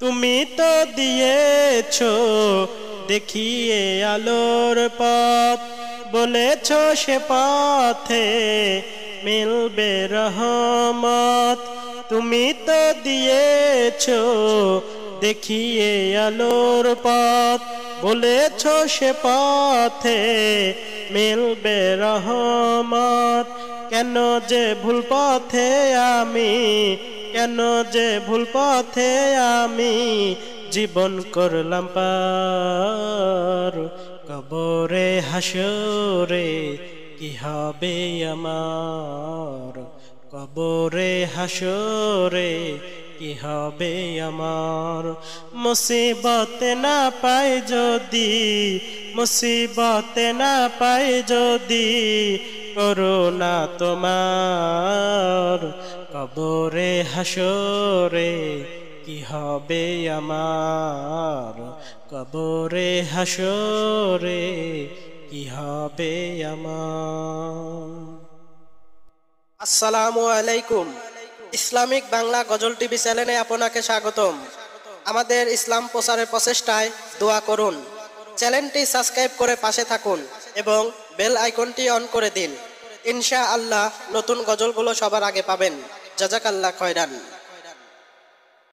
তুমি তো দিয়েছো দেখিয়ে আলোর পথ, বলেছো সে পথে মিলবে রহমত। তুমি তো দিয়েছো দেখিয়ে আলোর পথ, বলেছো সে পথে মিলবে রহমত। কেন যে ভুল পথে আমি, কেন যে ভুল পথে আমি জীবন করলাম পার। কবরে হাসরে কি হবে আমার, কবরে হাসরে কি হবে আমার। মুসিবতে না পাই যদি, মুসিবতে না পাই যদি করুণা তোমার। কবরে হাসরে কি হবে আমার, কবরে হাসরে কি হবে আমার। আসসালামু আলাইকুম। ইসলামিক বাংলা গজল টিভি চ্যানেলে আপনাকে স্বাগতম। আমাদের ইসলাম প্রচারের প্রচেষ্টায় দোয়া করুন। চ্যানেলটি সাবস্ক্রাইব করে পাশে থাকুন এবং বেল আইকনটি অন করে দিন। ইনশাআল্লাহ নতুন গজলগুলো সবার আগে পাবেন। জাযাকাল্লাহ খয়রান।